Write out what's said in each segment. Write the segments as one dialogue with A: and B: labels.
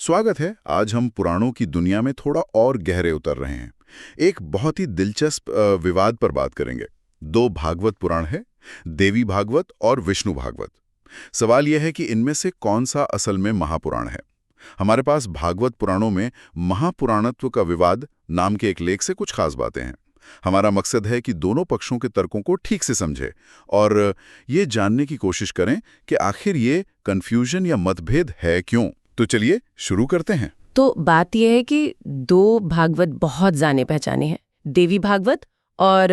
A: स्वागत है। आज हम पुराणों की दुनिया में थोड़ा और गहरे उतर रहे हैं। एक बहुत ही दिलचस्प विवाद पर बात करेंगे। दो भागवत पुराण है, देवी भागवत और विष्णु भागवत। सवाल यह है कि इनमें से कौन सा असल में महापुराण है। हमारे पास भागवत पुराणों में महापुराणत्व का विवाद नाम के एक लेख से कुछ खास बातें हैं। हमारा मकसद है कि दोनों पक्षों के तर्कों को ठीक से समझे और ये जानने की कोशिश करें कि आखिर ये कन्फ्यूजन या मतभेद है क्यों। तो चलिए शुरू करते हैं।
B: तो बात यह है कि दो भागवत बहुत जाने पहचाने हैं, देवी भागवत और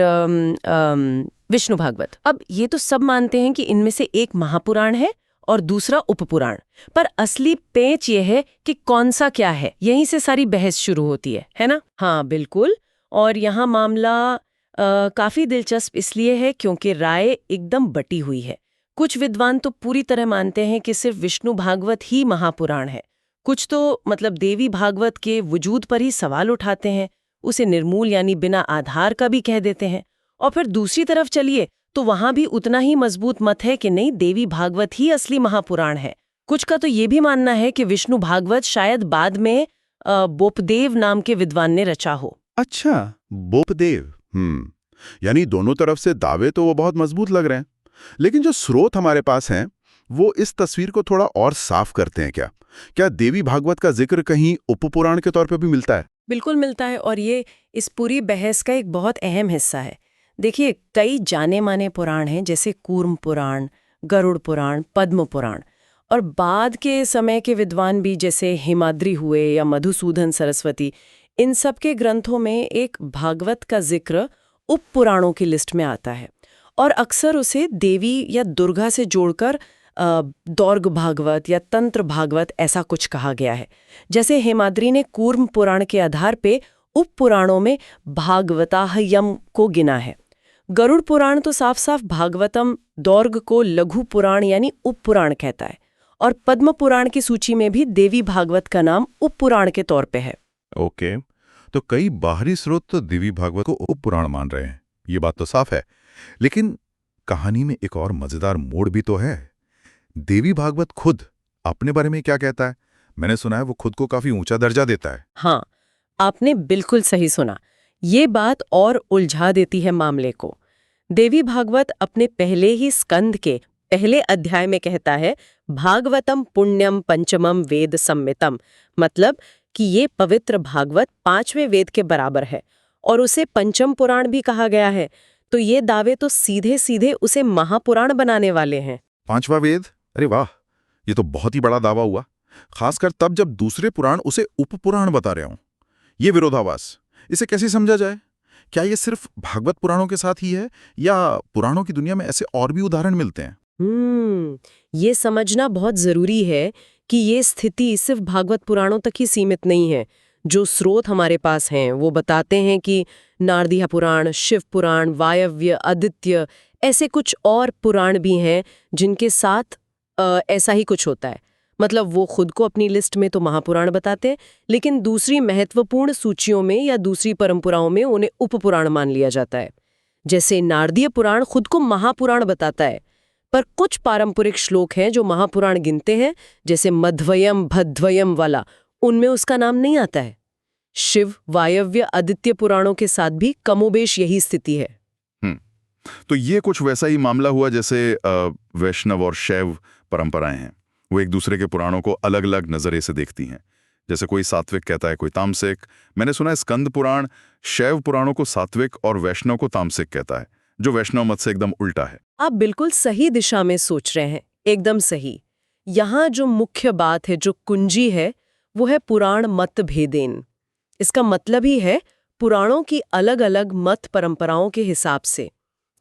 B: विष्णु भागवत। अब ये तो सब मानते हैं कि इनमें से एक महापुराण है और दूसरा उपपुराण, पर असली पेच ये है कि कौन सा क्या है। यहीं से सारी बहस शुरू होती है ना? हाँ बिल्कुल। और यहाँ मामला काफी दिलचस्प इसलिए है क्योंकि राय एकदम बटी हुई है। कुछ विद्वान तो पूरी तरह मानते हैं कि सिर्फ विष्णु भागवत ही महापुराण है। कुछ तो देवी भागवत के वजूद पर ही सवाल उठाते हैं, उसे निर्मूल यानी बिना आधार का भी कह देते हैं। और फिर दूसरी तरफ चलिए तो वहां भी उतना ही मजबूत मत है कि नहीं, देवी भागवत ही असली महापुराण है। कुछ का तो ये भी मानना है कि विष्णु भागवत शायद बाद में बोपदेव नाम के विद्वान ने रचा हो।
A: अच्छा, बोपदेव। यानी दोनों तरफ से दावे तो वो बहुत मजबूत लग रहे हैं, लेकिन जो स्रोत हमारे पास हैं वो इस तस्वीर को थोड़ा और साफ करते हैं। क्या देवी भागवत का जिक्र कहीं उपपुराण के तौर पे भी मिलता है?
B: बिल्कुल मिलता है, और ये इस पूरी बहस का एक बहुत अहम हिस्सा है। देखिए, कई जाने माने पुराण हैं जैसे कूर्म पुराण, गरुड़ पुराण, पद्म पुराण, और बाद के समय के विद्वान भी जैसे हिमाद्री हुए या मधुसूदन सरस्वती, इन सब के ग्रंथों में एक भागवत का जिक्र उपपुराणों की लिस्ट में आता है और अक्सर उसे देवी या दुर्गा से जोड़कर दौर्ग भागवत या तंत्र भागवत ऐसा कुछ कहा गया है। जैसे हेमाद्री ने कूर्म पुराण के आधार पे उप पुराणों में भागवताहयम को गिना है। गरुड़ पुराण तो साफ साफ भागवतम, दौर्ग को लघु पुराण यानी उप पुराण कहता है, और पद्म पुराण की सूची में भी देवी भागवत का नाम उप पुराण के तौर पे है।
A: ओके, तो कई बाहरी स्रोत तो देवी भागवत को उप पुराण मान रहे हैं, ये बात तो साफ है। लेकिन कहानी में एक और मजेदार मोड़ भी तो है। देवी भागवत खुद अपने बारे में क्या कहता है? मैंने सुना है वो खुद को काफी ऊंचा दर्जा देता है।
B: हाँ, आपने बिल्कुल सही सुना। ये बात और उलझा देती है मामले को। देवी भागवत अपने पहले ही स्कंद के पहले अध्याय में कहता है, भागवतम पुण्यम पंचमम वेद सम्मितम, मतलब कि ये पवित्र भागवत 5वें वेद के बराबर है, और उसे पंचम पुराण भी कहा गया है। तो ये दावे तो सीधे सीधे उसे महापुराण बनाने वाले हैं।
A: 5वां वेद? अरे वाह, ये तो बहुत ही बड़ा दावा हुआ, खासकर तब जब दूसरे पुराण उसे उपपुराण बता रहे हों। ये विरोधाभास, इसे कैसे समझा जाए? क्या ये सिर्फ भागवत पुराणों के साथ ही है या पुराणों की दुनिया में ऐसे और भी उदाहरण मिलते हैं?
B: ये समझना बहुत जरूरी है कि ये स्थिति सिर्फ भागवत पुराणों तक ही सीमित नहीं है। जो स्रोत हमारे पास हैं वो बताते हैं कि नारदीय पुराण, शिव पुराण, वायव्य, आदित्य, ऐसे कुछ और पुराण भी हैं जिनके साथ ऐसा ही कुछ होता है। मतलब वो खुद को अपनी लिस्ट में तो महापुराण बताते हैं, लेकिन दूसरी महत्वपूर्ण सूचियों में या दूसरी परंपराओं में उन्हें उपपुराण मान लिया जाता है। जैसे नारदीय पुराण खुद को महापुराण बताता है, पर कुछ पारंपरिक श्लोक हैं जो महापुराण गिनते हैं, जैसे मध्वयम भद्वयम वाला, उनमें उसका नाम नहीं आता है। शिव, वायव्य, आदित्य पुराणों के साथ भी कमोबेश यही स्थिति है।
A: तो ये कुछ वैसा ही मामला हुआ जैसे वैष्णव और शैव परंपराएं हैं, वो एक दूसरे के पुराणों को अलग अलग नजरिए से देखती हैं। जैसे कोई सात्विक कहता है, कोई तामसिक। मैंने सुना है स्कंद पुराण शैव पुराणों को सात्विक और वैष्णव को तामसिक कहता है, जो वैष्णव मत से एकदम उल्टा है।
B: आप बिल्कुल सही दिशा में सोच रहे हैं, एकदम सही। यहाँ जो मुख्य बात है, जो कुंजी है, वो है पुराण मत भेदेन। इसका मतलब ही है पुराणों की अलग अलग मत परंपराओं के हिसाब से।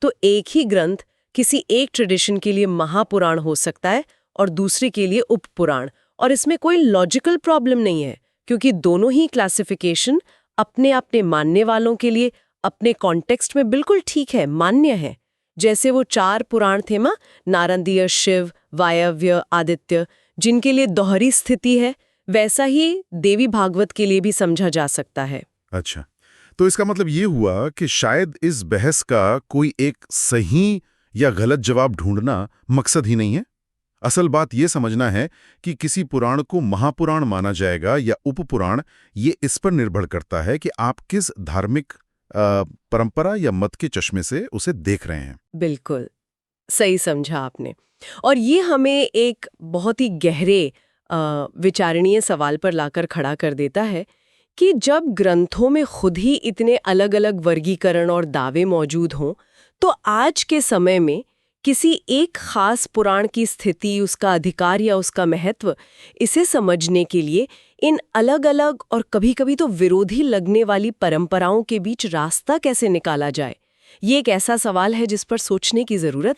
B: तो एक ही ग्रंथ किसी एक ट्रेडिशन के लिए महापुराण हो सकता है और दूसरे के लिए उपपुराण, और इसमें कोई लॉजिकल प्रॉब्लम नहीं है, क्योंकि दोनों ही क्लासिफिकेशन अपने अपने मानने वालों के लिए अपने कॉन्टेक्स्ट में बिल्कुल ठीक है, मान्य है। जैसे वो 4 पुराण थे नारदीय, शिव, वायव्य, आदित्य, जिनके लिए दोहरी स्थिति है, वैसा ही देवी भागवत के लिए भी समझा जा सकता है।
A: अच्छा, तो इसका मतलब ये हुआ कि शायद इस बहस का कोई एक सही या गलत जवाब ढूंढना मकसद ही नहीं है। असल बात ये समझना है कि किसी पुराण को महापुराण माना जाएगा या उपपुराण, ये इस पर निर्भर करता है कि आप किस धार्मिक परंपरा या मत के चश्मे से उसे देख रहे हैं।
B: बिल्कुल सही समझा आपने। और ये हमें एक बहुत ही गहरे विचारणीय सवाल पर लाकर खड़ा कर देता है कि जब ग्रंथों में खुद ही इतने अलग अलग वर्गीकरण और दावे मौजूद हों, तो आज के समय में किसी एक खास पुराण की स्थिति, उसका अधिकार या उसका महत्व, इसे समझने के लिए इन अलग-अलग और कभी-कभी तो विरोधी लगने वाली परंपराओं के बीच रास्ता कैसे निकाला जाए, ये एक ऐसा सवाल है जिस पर सोचने की जरूरत है।